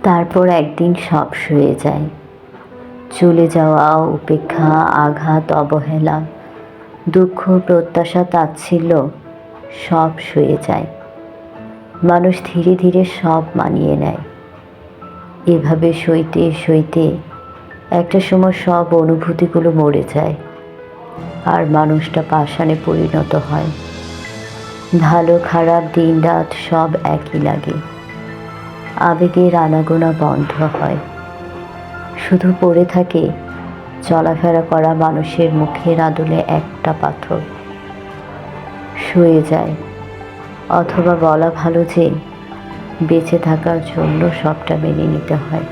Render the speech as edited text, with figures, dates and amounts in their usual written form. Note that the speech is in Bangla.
তারপর একদিন সব সয়ে যায়। চলে যাওয়া, উপেক্ষা, আঘাত, অবহেলা, দুঃখ, প্রত্যাশা, তাচ্ছিল্য সব সয়ে যায়। মানুষ ধীরে ধীরে সব মানিয়ে নেয়। এভাবে সইতে সইতে একটা সময় সব অনুভূতিগুলো মরে যায়, আর মানুষটা পাষাণে পরিণত হয়। ভালো খারাপ, দিন রাত সব একই লাগে। আবেগের আনাগোনা বন্ধ হয়। শুধু পড়ে থাকে চলাফেরা করা মানুষের মুখের আদলে একটা পাথর। সয়ে যায়, অথবা বলা ভালো যে বেঁচে থাকার জন্য সবটা মেনে নিতে হয়।